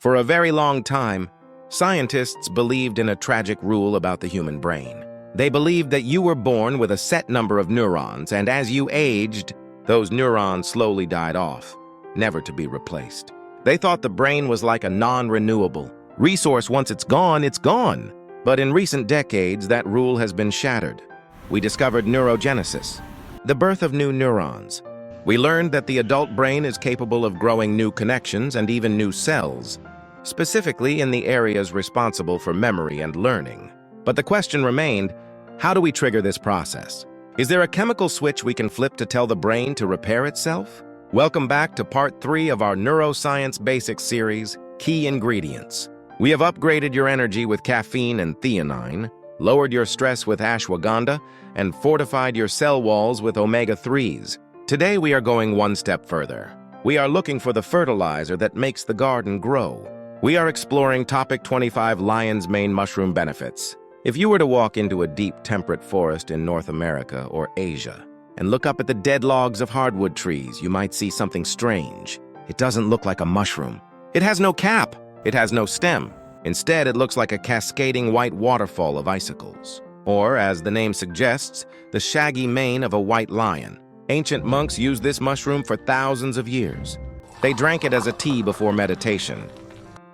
For a very long time, scientists believed in a tragic rule about the human brain. They believed that you were born with a set number of neurons, and as you aged, those neurons slowly died off, never to be replaced. They thought the brain was like a non-renewable resource. Once it's gone, it's gone. But in recent decades, that rule has been shattered. We discovered neurogenesis, the birth of new neurons. We learned that the adult brain is capable of growing new connections and even new cells, specifically in the areas responsible for memory and learning. But the question remained, how do we trigger this process? Is there a chemical switch we can flip to tell the brain to repair itself? Welcome back to part 3 of our Neuroscience Basics series, Key Ingredients. We have upgraded your energy with caffeine and theanine, lowered your stress with ashwagandha, and fortified your cell walls with omega-3s. Today we are going one step further. We are looking for the fertilizer that makes the garden grow. We are exploring topic 25 lion's mane mushroom benefits. If you were to walk into a deep temperate forest in North America or Asia and look up at the dead logs of hardwood trees, you might see something strange. It doesn't look like a mushroom. It has no cap. It has no stem. Instead, it looks like a cascading white waterfall of icicles. Or, as the name suggests, the shaggy mane of a white lion. Ancient monks used this mushroom for thousands of years. They drank it as a tea before meditation,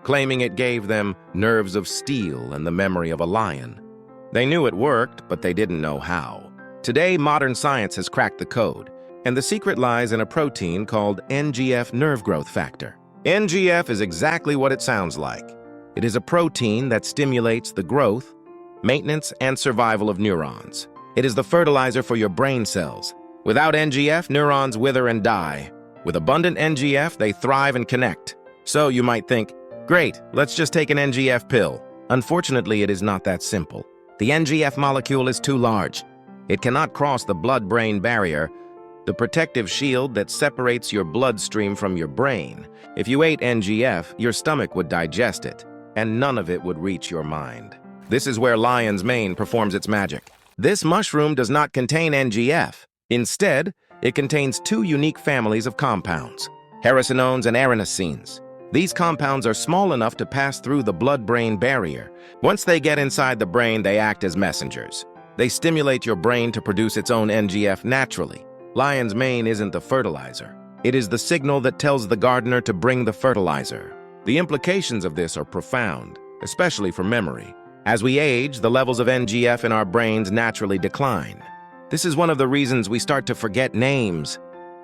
claiming it gave them nerves of steel and the memory of a lion. They knew it worked, but they didn't know how. Today, modern science has cracked the code, and the secret lies in a protein called NGF nerve growth factor. NGF is exactly what it sounds like. It is a protein that stimulates the growth, maintenance, and survival of neurons. It is the fertilizer for your brain cells. Without NGF, neurons wither and die. With abundant NGF, they thrive and connect. So you might think, great, let's just take an NGF pill. Unfortunately, it is not that simple. The NGF molecule is too large. It cannot cross the blood-brain barrier, the protective shield that separates your bloodstream from your brain. If you ate NGF, your stomach would digest it, and none of it would reach your mind. This is where lion's mane performs its magic. This mushroom does not contain NGF. Instead, it contains 2 unique families of compounds, Hericenones and Erinacines. These compounds are small enough to pass through the blood-brain barrier. Once they get inside the brain, they act as messengers. They stimulate your brain to produce its own NGF naturally. Lion's mane isn't the fertilizer. It is the signal that tells the gardener to bring the fertilizer. The implications of this are profound, especially for memory. As we age, the levels of NGF in our brains naturally decline. This is one of the reasons we start to forget names,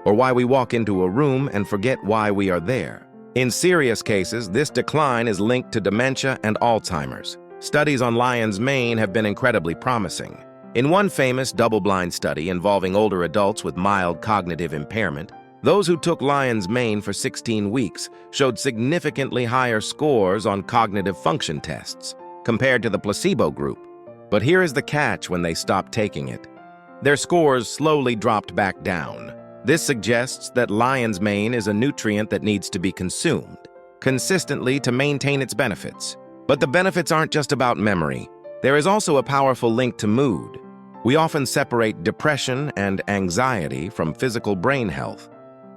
or why we walk into a room and forget why we are there. In serious cases, this decline is linked to dementia and Alzheimer's. Studies on lion's mane have been incredibly promising. In one famous double-blind study involving older adults with mild cognitive impairment, those who took lion's mane for 16 weeks showed significantly higher scores on cognitive function tests compared to the placebo group. But here is the catch: when they stopped taking it, their scores slowly dropped back down. This suggests that lion's mane is a nutrient that needs to be consumed consistently to maintain its benefits. But the benefits aren't just about memory. There is also a powerful link to mood. We often separate depression and anxiety from physical brain health,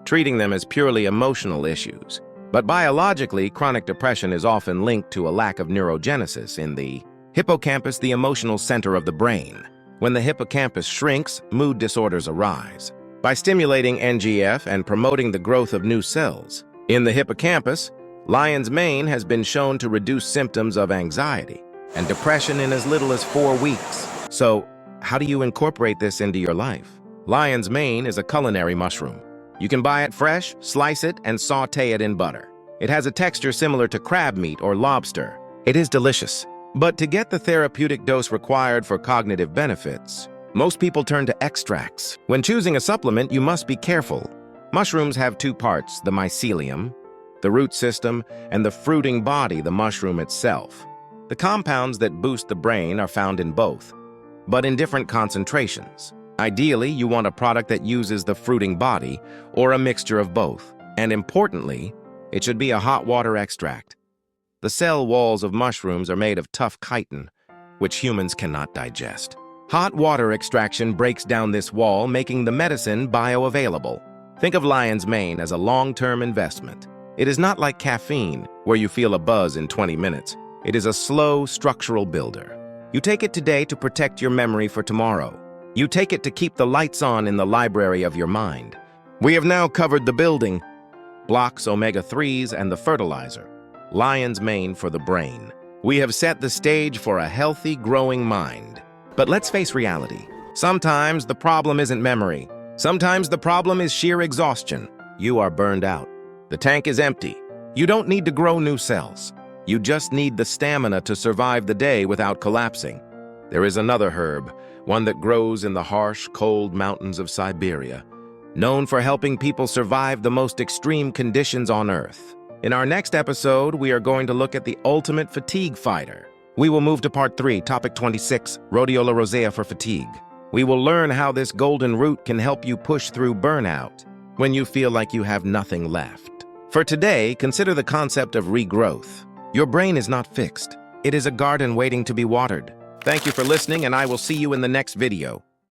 treating them as purely emotional issues. But biologically, chronic depression is often linked to a lack of neurogenesis in the hippocampus, the emotional center of the brain. When the hippocampus shrinks, mood disorders arise. By stimulating NGF and promoting the growth of new cells in the hippocampus, lion's mane has been shown to reduce symptoms of anxiety and depression in as little as 4 weeks. So, how do you incorporate this into your life? Lion's mane is a culinary mushroom. You can buy it fresh, slice it, and sauté it in butter. It has a texture similar to crab meat or lobster. It is delicious. But to get the therapeutic dose required for cognitive benefits, most people turn to extracts. When choosing a supplement, you must be careful. Mushrooms have 2 parts: the mycelium, the root system, and the fruiting body, the mushroom itself. The compounds that boost the brain are found in both, but in different concentrations. Ideally, you want a product that uses the fruiting body or a mixture of both. And importantly, it should be a hot water extract. The cell walls of mushrooms are made of tough chitin, which humans cannot digest. Hot water extraction breaks down this wall, making the medicine bioavailable. Think of lion's mane as a long-term investment. It is not like caffeine, where you feel a buzz in 20 minutes. It is a slow, structural builder. You take it today to protect your memory for tomorrow. You take it to keep the lights on in the library of your mind. We have now covered the building blocks, omega-3s, and the fertilizer, lion's mane for the brain. We have set the stage for a healthy, growing mind. But let's face reality. Sometimes the problem isn't memory. Sometimes the problem is sheer exhaustion. You are burned out. The tank is empty. You don't need to grow new cells. You just need the stamina to survive the day without collapsing. There is another herb, one that grows in the harsh, cold mountains of Siberia, known for helping people survive the most extreme conditions on Earth. In our next episode, we are going to look at the ultimate fatigue fighter. We will move to part 3, topic 26, Rhodiola rosea for fatigue. We will learn how this golden root can help you push through burnout when you feel like you have nothing left. For today, consider the concept of regrowth. Your brain is not fixed. It is a garden waiting to be watered. Thank you for listening, and I will see you in the next video.